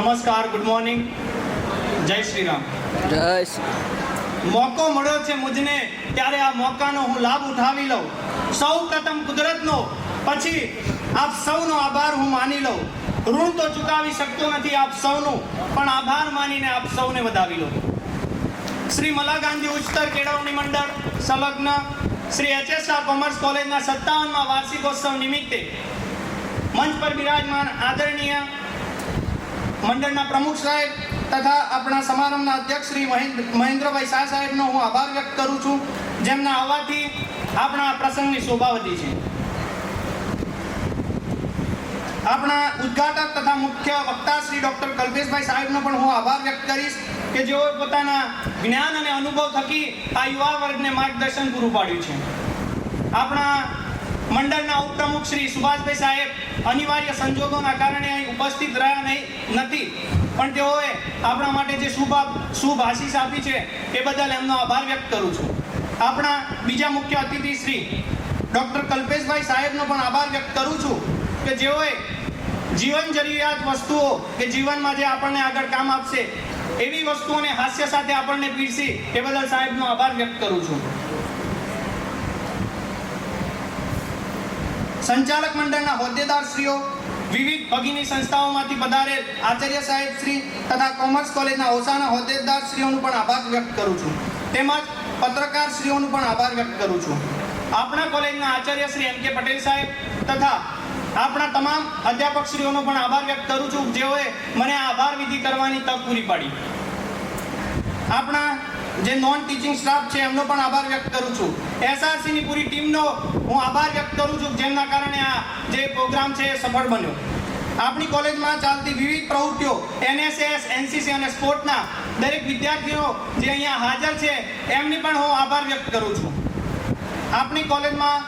નમસ્કાર, good morning, જય શ્રી રામ. મોકો મળ્યો છે મુજને ત્યારે આ મોકાનો હું લાભ ઉઠાવી લઉં. સૌ પ્રથમ કુદરતનો, પછી આપ સૌનો આભાર હું માની લઉં. ઋણ તો ચૂકવી શકતો નથી આપ સૌનું, પણ આભાર માનીને આપ સૌને વધાવી લઉં. શ્રી મલા ગાંધી ઉચ્ચતર કેળવણી મંડળ સંલગ્ન શ્રી HSR કોમર્સ કોલેજના 57મા વાર્ષિકોત્સવ નિમિત્તે મંચ પર બિરાજમાન આદરણીય મંડળના પ્રમુખ સાહેબ તથા આપણા સમારંભના અધ્યક્ષ શ્રી મહેન્દ્રભાઈ શાહ સાહેબનો હું આભાર વ્યક્ત કરું છું, જેમના આવવાથી આપણા પ્રસંગની શોભા વધી છે. આપણા ઉદ્ઘાટક તથા મુખ્ય વક્તા શ્રી ડૉક્ટર કલ્પેશભાઈ સાહેબનો પણ હું આભાર વ્યક્ત કરીશ કે જેઓ પોતાના જ્ઞાન અને અનુભવ થકી આ યુવા વર્ગને માર્ગદર્શન પૂરું પાડ્યું છે. આપણા મંડળના ઉપપ્રમુખ શ્રી સુભાષભાઈ સાહેબ અનિવાર્ય સંજોગોના કારણે અહીં ઉપસ્થિત રહ્યા નથી, પણ તેઓએ આપણા માટે જે શુભ આશીષ આપી છે એ બદલ એમનો આભાર વ્યક્ત કરું છું. આપણા બીજા મુખ્ય અતિથિ શ્રી ડૉક્ટર કલ્પેશભાઈ સાહેબનો પણ આભાર વ્યક્ત કરું છું કે જેઓએ જીવન જરૂરિયાત વસ્તુઓ કે જીવનમાં જે આપણને આગળ કામ આપશે એવી વસ્તુઓને હાસ્ય સાથે આપણને પીરસી એ બદલ સાહેબનો આભાર વ્યક્ત કરું છું. સંચાલક મંડળના હોદ્દેદારશ્રીઓ, વિવિધ ભગીની સંસ્થાઓમાંથી પધારેલ આચાર્ય સાહેબ શ્રી તથા કોમર્સ કોલેજના ઓસાના હોદ્દેદારશ્રીઓનું પણ આભાર વ્યક્ત કરું છું, તેમજ પત્રકારશ્રીઓનું પણ આભાર વ્યક્ત કરું છું. આપણા કોલેજના આચાર્ય શ્રી M.K. પટેલ સાહેબ તથા આપણા તમામ અધ્યાપકશ્રીઓનો પણ આભાર વ્યક્ત કરું છું, જેઓએ મને આભાર વિધિ કરવાની તક પૂરી પાડી. આપણા જે નોન ટીચિંગ સ્ટાફ છે એમનો પણ આભાર વ્યક્ત કરું છું. SRCની પૂરી ટીમનો હું આભાર વ્યક્ત કરું છું, જેમના કારણે આ જે પ્રોગ્રામ છે એ સફળ બન્યો. આપણી કોલેજમાં ચાલતી વિવિધ પ્રવૃત્તિઓ NSS, NCC અને સ્પોર્ટના દરેક વિદ્યાર્થીઓ જે અહીંયા હાજર છે એમની પણ હું આભાર વ્યક્ત કરું છું. આપણી કોલેજમાં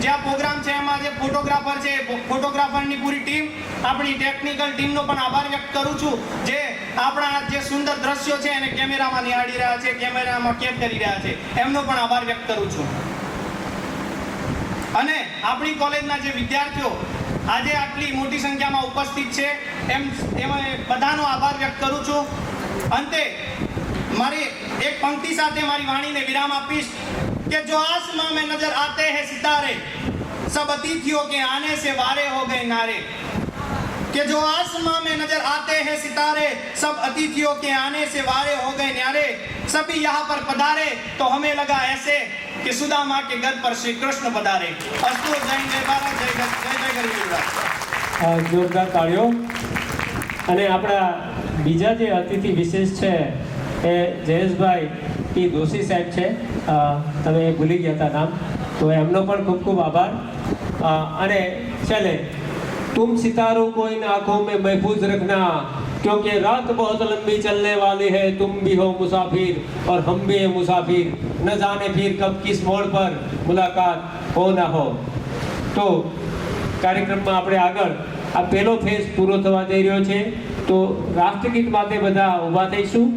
જે આ પ્રોગ્રામ છે એમાં જે ફોટોગ્રાફર છે, ફોટોગ્રાફરની પૂરી ટીમ, આપણી ટેકનિકલ ટીમનો પણ આભાર વ્યક્ત કરું છું, જે આપણા જે સુંદર દ્રશ્યો છે એને કેમેરામાં નિહાળી રહ્યા છે, કેમેરામાં કેદ કરી રહ્યા છે, એમનો પણ આભાર વ્યક્ત કરું છું. અને આપણી કોલેજના જે વિદ્યાર્થીઓ આજે આટલી મોટી સંખ્યામાં ઉપસ્થિત છે એમાં બધાનો આભાર વ્યક્ત કરું છું. અંતે મારી એક પંક્તિ સાથે મારી વાણીને વિરામ આપીશ कि जो आसमां में नजर आते हैं सितारे सब अतिथियों के आने से वारे हो गए नारे. कि जो आसमां में नजर आते हैं सितारे सब अतिथियों के आने से वारे हो गए न्यारे. सभी यहाँ पर पधारे तो हमें लगा ऐसे कि सुदामा के घर पर श्री कृष्ण पधारे. अस्तु. जय जय भारत, जय जय गरीब गुजरात. જોરદાર તાળીઓ. અને આપણા બીજા જે અતિથિ વિશેષ છે એ જયેશભાઈ દોશી સાહેબ છે, તમે ભૂલી ગયા હતા નામ, તો એમનો પણ ખૂબ ખૂબ આભાર. અને ચલે तुम सितारों को इन आँखों में महफूज रखना क्योंकि रात बहुत लंबी चलने वाली है, तुम भी हो मुसाफिर और हम भी हैं मुसाफिर, न जाने फिर कब किस मोड़ पर मुलाकात हो ना हो. તો કાર્યક્રમમાં આપણે આગળ આ પહેલો ફેઝ પૂરો થવા જઈ રહ્યો છે, તો રાષ્ટ્રગીત માટે બધા ઊભા થઈશું.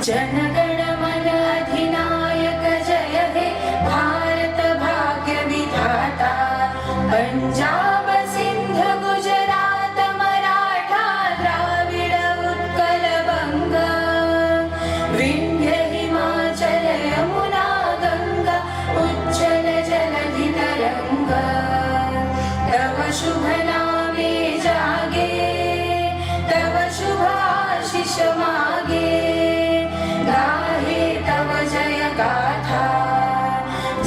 जनगण मन अधिनायक जय हे भारत भाग्य विधाता. पंजाब सिंध गुजरात मराठा द्राविड़ उत्कल बंग विंध्य हिमाचल यमुना गंगा उज्जल जलधि तरंग. तव शुभ नामे जागे तव शुभ आशीष मागे. गाहे तव जय गाथा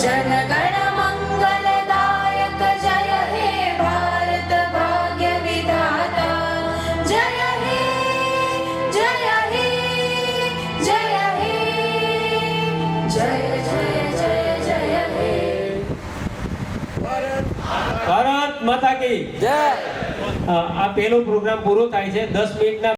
जनगण मंगलदायक जय हे भारत भाग्य विधाता. जय हे जय हे जय हे जय जय जय जय हे. ભારત માતા કી જય. આ પહેલો પ્રોગ્રામ પૂરો થાય છે. 10 મિનિટના